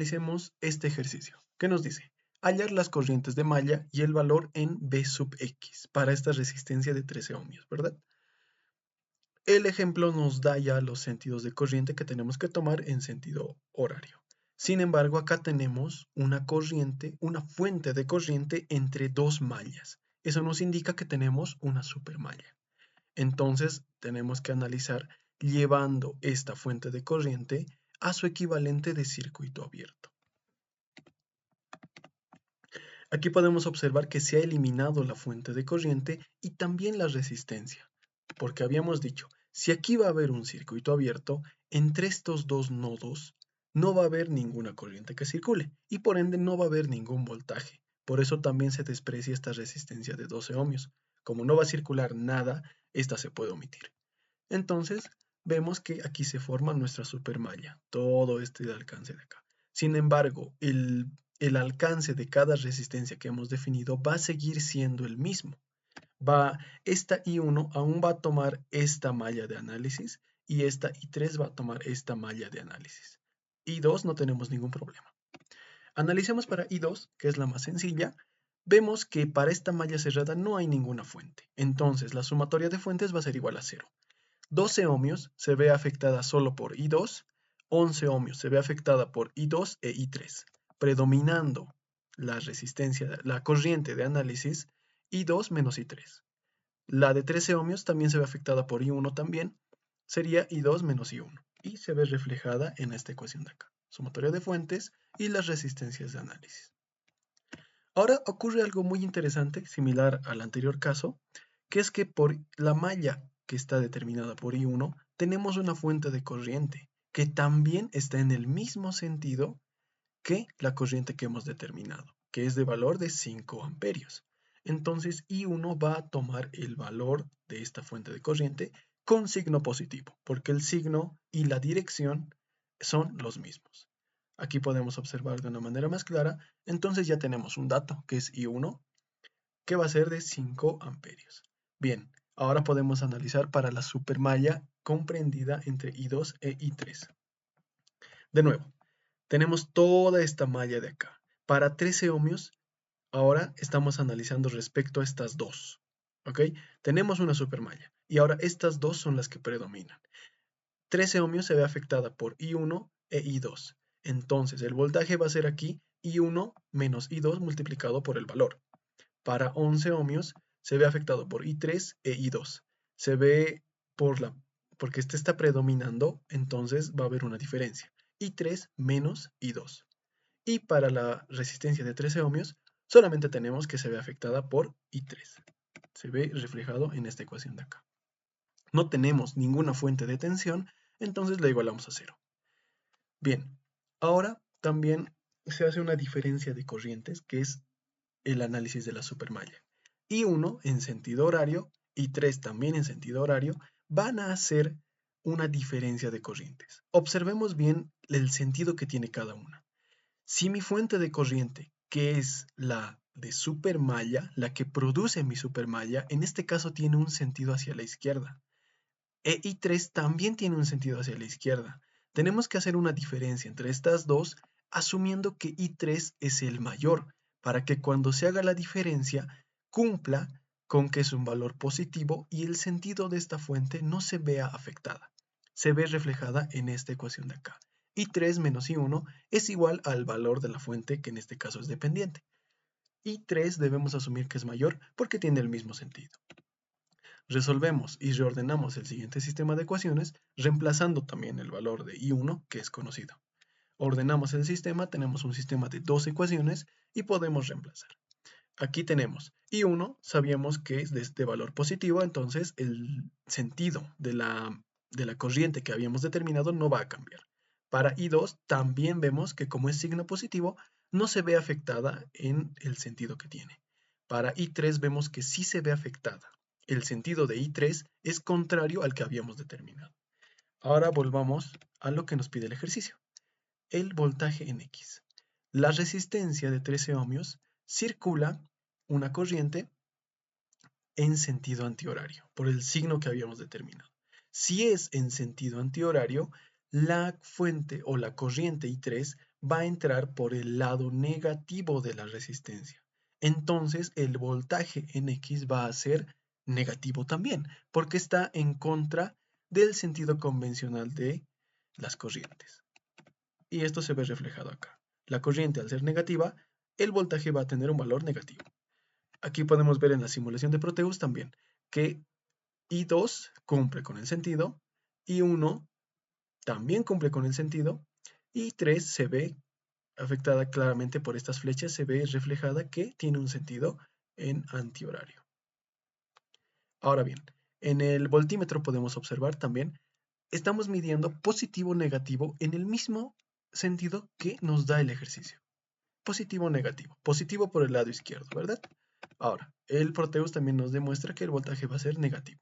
Analicemos este ejercicio. ¿Qué nos dice? Hallar las corrientes de malla y el valor en B sub X para esta resistencia de 13 ohmios, ¿verdad? El ejemplo nos da ya los sentidos de corriente que tenemos que tomar en sentido horario. Sin embargo, acá tenemos una corriente, una fuente de corriente entre dos mallas. Eso nos indica que tenemos una supermalla. Entonces, tenemos que analizar llevando esta fuente de corriente a su equivalente de circuito abierto. Aquí podemos observar que se ha eliminado la fuente de corriente y también la resistencia, porque habíamos dicho, si aquí va a haber un circuito abierto, entre estos dos nodos no va a haber ninguna corriente que circule y por ende no va a haber ningún voltaje. Por eso también se desprecia esta resistencia de 12 ohmios. Como no va a circular nada, esta se puede omitir. Entonces, vemos que aquí se forma nuestra supermalla, todo este alcance de acá. Sin embargo, el alcance de cada resistencia que hemos definido va a seguir siendo el mismo. Esta I1 aún va a tomar esta malla de análisis y esta I3 va a tomar esta malla de análisis. I2 no tenemos ningún problema. Analicemos para I2, que es la más sencilla. Vemos que para esta malla cerrada no hay ninguna fuente. Entonces, la sumatoria de fuentes va a ser igual a 0. 12 ohmios se ve afectada solo por I2, 11 ohmios se ve afectada por I2 e I3, predominando la resistencia, la corriente de análisis I2 menos I3. La de 13 ohmios también se ve afectada por I1 también, sería I2 menos I1 y se ve reflejada en esta ecuación de acá, sumatoria de fuentes y las resistencias de análisis. Ahora ocurre algo muy interesante, similar al anterior caso, que es que por la malla que está determinada por I1, tenemos una fuente de corriente que también está en el mismo sentido que la corriente que hemos determinado, que es de valor de 5 amperios. Entonces I1 va a tomar el valor de esta fuente de corriente con signo positivo, porque el signo y la dirección son los mismos. Aquí podemos observar de una manera más clara, entonces ya tenemos un dato que es I1, que va a ser de 5 amperios. Bien, ahora podemos analizar para la supermalla comprendida entre I2 e I3. De nuevo, tenemos toda esta malla de acá. Para 13 ohmios, ahora estamos analizando respecto a estas dos. ¿Ok? Tenemos una supermalla y ahora estas dos son las que predominan. 13 ohmios se ve afectada por I1 e I2. Entonces el voltaje va a ser aquí I1 menos I2 multiplicado por el valor. Para 11 ohmios se ve afectado por I3 e I2. Se ve porque este está predominando, entonces va a haber una diferencia. I3 menos I2. Y para la resistencia de 13 ohmios, solamente tenemos que se ve afectada por I3. Se ve reflejado en esta ecuación de acá. No tenemos ninguna fuente de tensión, entonces la igualamos a 0. Bien, ahora también se hace una diferencia de corrientes, que es el análisis de la supermalla. I1 en sentido horario y 3 también en sentido horario van a hacer una diferencia de corrientes. Observemos bien el sentido que tiene cada una. Si mi fuente de corriente, que es la de supermalla, la que produce mi supermalla, en este caso tiene un sentido hacia la izquierda, e I3 también tiene un sentido hacia la izquierda, tenemos que hacer una diferencia entre estas dos, asumiendo que I3 es el mayor, para que cuando se haga la diferencia cumpla con que es un valor positivo y el sentido de esta fuente no se vea afectada. Se ve reflejada en esta ecuación de acá. I3 menos I1 es igual al valor de la fuente, que en este caso es dependiente. I3 debemos asumir que es mayor porque tiene el mismo sentido. Resolvemos y reordenamos el siguiente sistema de ecuaciones, reemplazando también el valor de I1, que es conocido. Ordenamos el sistema, tenemos un sistema de dos ecuaciones y podemos reemplazar. Aquí tenemos I1, sabíamos que es de este valor positivo, entonces el sentido de la corriente que habíamos determinado no va a cambiar. Para I2 también vemos que como es signo positivo, no se ve afectada en el sentido que tiene. Para I3 vemos que sí se ve afectada. El sentido de I3 es contrario al que habíamos determinado. Ahora volvamos a lo que nos pide el ejercicio. El voltaje en X. La resistencia de 13 ohmios circula una corriente en sentido antihorario, por el signo que habíamos determinado. Si es en sentido antihorario, la fuente o la corriente I3 va a entrar por el lado negativo de la resistencia. Entonces el voltaje en X va a ser negativo también, porque está en contra del sentido convencional de las corrientes. Y esto se ve reflejado acá. La corriente, al ser negativa, el voltaje va a tener un valor negativo. Aquí podemos ver en la simulación de Proteus también que I2 cumple con el sentido, I1 también cumple con el sentido, y 3 se ve afectada claramente por estas flechas, se ve reflejada que tiene un sentido en antihorario. Ahora bien, en el voltímetro podemos observar también, estamos midiendo positivo o negativo en el mismo sentido que nos da el ejercicio. Positivo o negativo. Positivo por el lado izquierdo, ¿verdad? Ahora, el Proteus también nos demuestra que el voltaje va a ser negativo.